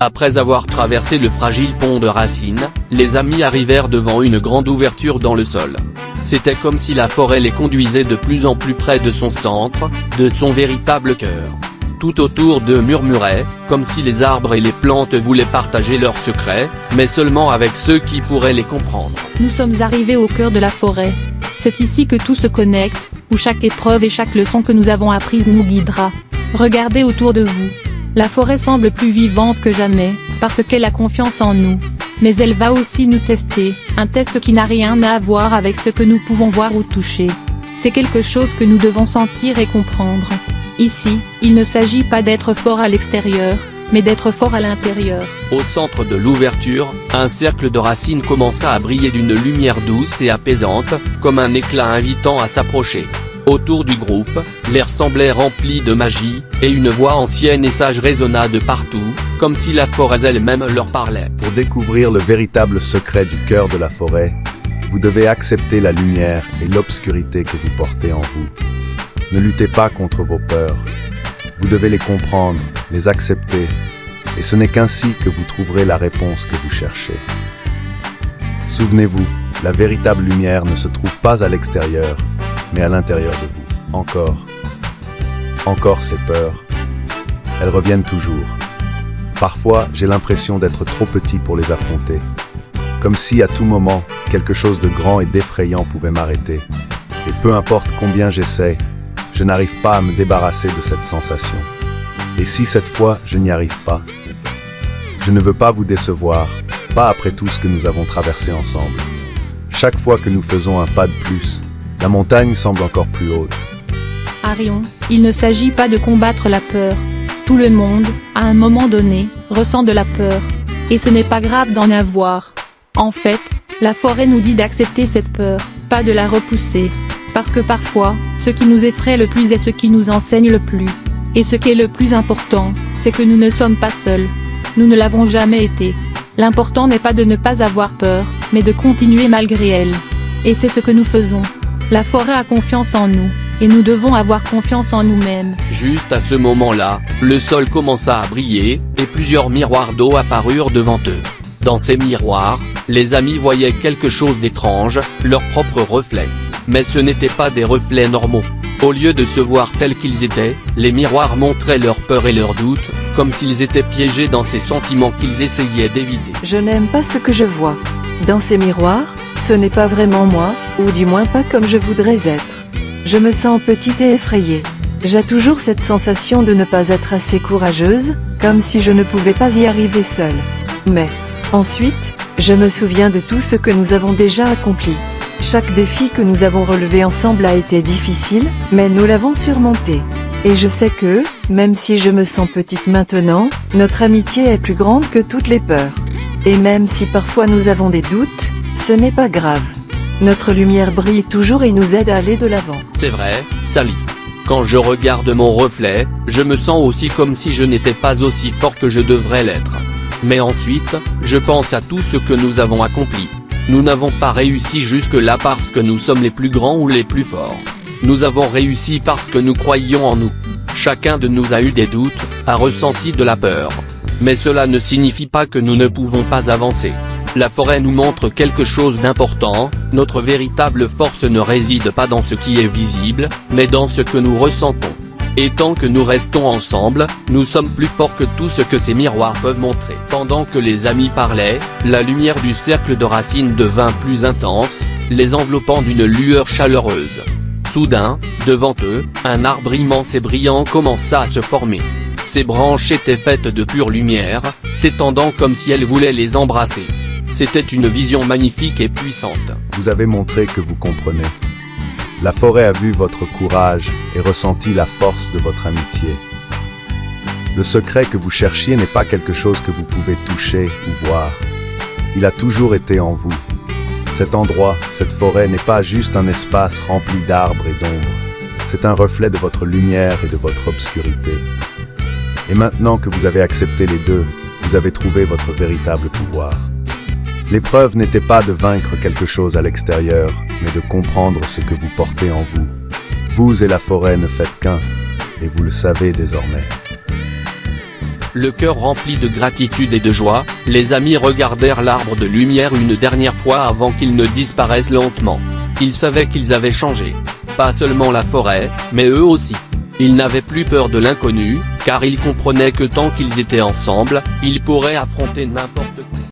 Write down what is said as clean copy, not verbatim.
Après avoir traversé le fragile pont de racines, les amis arrivèrent devant une grande ouverture dans le sol. C'était comme si la forêt les conduisait de plus en plus près de son centre, de son véritable cœur. Tout autour d'eux murmurait, comme si les arbres et les plantes voulaient partager leurs secrets, mais seulement avec ceux qui pourraient les comprendre. Nous sommes arrivés au cœur de la forêt. C'est ici que tout se connecte, où chaque épreuve et chaque leçon que nous avons apprise nous guidera. Regardez autour de vous. La forêt semble plus vivante que jamais, parce qu'elle a confiance en nous. Mais elle va aussi nous tester, un test qui n'a rien à voir avec ce que nous pouvons voir ou toucher. C'est quelque chose que nous devons sentir et comprendre. Ici, il ne s'agit pas d'être fort à l'extérieur, mais d'être fort à l'intérieur. Au centre de l'ouverture, un cercle de racines commença à briller d'une lumière douce et apaisante, comme un éclat invitant à s'approcher. Autour du groupe, l'air semblait rempli de magie, et une voix ancienne et sage résonna de partout, comme si la forêt elle-même leur parlait. Pour découvrir le véritable secret du cœur de la forêt, vous devez accepter la lumière et l'obscurité que vous portez en vous. Ne luttez pas contre vos peurs. Vous devez les comprendre, les accepter, et ce n'est qu'ainsi que vous trouverez la réponse que vous cherchez. Souvenez-vous, la véritable lumière ne se trouve pas à l'extérieur, mais à l'intérieur de vous. Encore ces peurs. Elles reviennent toujours. Parfois, j'ai l'impression d'être trop petit pour les affronter. Comme si, à tout moment, quelque chose de grand et d'effrayant pouvait m'arrêter. Et peu importe combien j'essaie, je n'arrive pas à me débarrasser de cette sensation. Et si cette fois, je n'y arrive pas? Je ne veux pas vous décevoir, pas après tout ce que nous avons traversé ensemble. Chaque fois que nous faisons un pas de plus, la montagne semble encore plus haute. Arion, il ne s'agit pas de combattre la peur. Tout le monde, à un moment donné, ressent de la peur. Et ce n'est pas grave d'en avoir. En fait, la forêt nous dit d'accepter cette peur, pas de la repousser. Parce que parfois, ce qui nous effraie le plus est ce qui nous enseigne le plus. Et ce qui est le plus important, c'est que nous ne sommes pas seuls. Nous ne l'avons jamais été. L'important n'est pas de ne pas avoir peur, mais de continuer malgré elle. Et c'est ce que nous faisons. La forêt a confiance en nous, et nous devons avoir confiance en nous-mêmes. Juste à ce moment-là, le sol commença à briller, et plusieurs miroirs d'eau apparurent devant eux. Dans ces miroirs, les amis voyaient quelque chose d'étrange, leur propre reflet. Mais ce n'étaient pas des reflets normaux. Au lieu de se voir tels qu'ils étaient, les miroirs montraient leur peur et leurs doutes, comme s'ils étaient piégés dans ces sentiments qu'ils essayaient d'éviter. Je n'aime pas ce que je vois. Dans ces miroirs, ce n'est pas vraiment moi, ou du moins pas comme je voudrais être. Je me sens petite et effrayée. J'ai toujours cette sensation de ne pas être assez courageuse, comme si je ne pouvais pas y arriver seule. Mais, ensuite, je me souviens de tout ce que nous avons déjà accompli. Chaque défi que nous avons relevé ensemble a été difficile, mais nous l'avons surmonté. Et je sais que, même si je me sens petite maintenant, notre amitié est plus grande que toutes les peurs. Et même si parfois nous avons des doutes, ce n'est pas grave. Notre lumière brille toujours et nous aide à aller de l'avant. C'est vrai, Sally. Quand je regarde mon reflet, je me sens aussi comme si je n'étais pas aussi fort que je devrais l'être. Mais ensuite, je pense à tout ce que nous avons accompli. Nous n'avons pas réussi jusque-là parce que nous sommes les plus grands ou les plus forts. Nous avons réussi parce que nous croyions en nous. Chacun de nous a eu des doutes, a ressenti de la peur. Mais cela ne signifie pas que nous ne pouvons pas avancer. La forêt nous montre quelque chose d'important, notre véritable force ne réside pas dans ce qui est visible, mais dans ce que nous ressentons. Et tant que nous restons ensemble, nous sommes plus forts que tout ce que ces miroirs peuvent montrer. Pendant que les amis parlaient, la lumière du cercle de racines devint plus intense, les enveloppant d'une lueur chaleureuse. Soudain, devant eux, un arbre immense et brillant commença à se former. Ses branches étaient faites de pure lumière, s'étendant comme si elles voulaient les embrasser. C'était une vision magnifique et puissante. Vous avez montré que vous comprenez. La forêt a vu votre courage et ressenti la force de votre amitié. Le secret que vous cherchiez n'est pas quelque chose que vous pouvez toucher ou voir. Il a toujours été en vous. Cet endroit, cette forêt n'est pas juste un espace rempli d'arbres et d'ombres. C'est un reflet de votre lumière et de votre obscurité. Et maintenant que vous avez accepté les deux, vous avez trouvé votre véritable pouvoir. L'épreuve n'était pas de vaincre quelque chose à l'extérieur, mais de comprendre ce que vous portez en vous. Vous et la forêt ne faites qu'un, et vous le savez désormais. Le cœur rempli de gratitude et de joie, les amis regardèrent l'arbre de lumière une dernière fois avant qu'il ne disparaisse lentement. Ils savaient qu'ils avaient changé. Pas seulement la forêt, mais eux aussi. Ils n'avaient plus peur de l'inconnu, car ils comprenaient que tant qu'ils étaient ensemble, ils pourraient affronter n'importe quoi.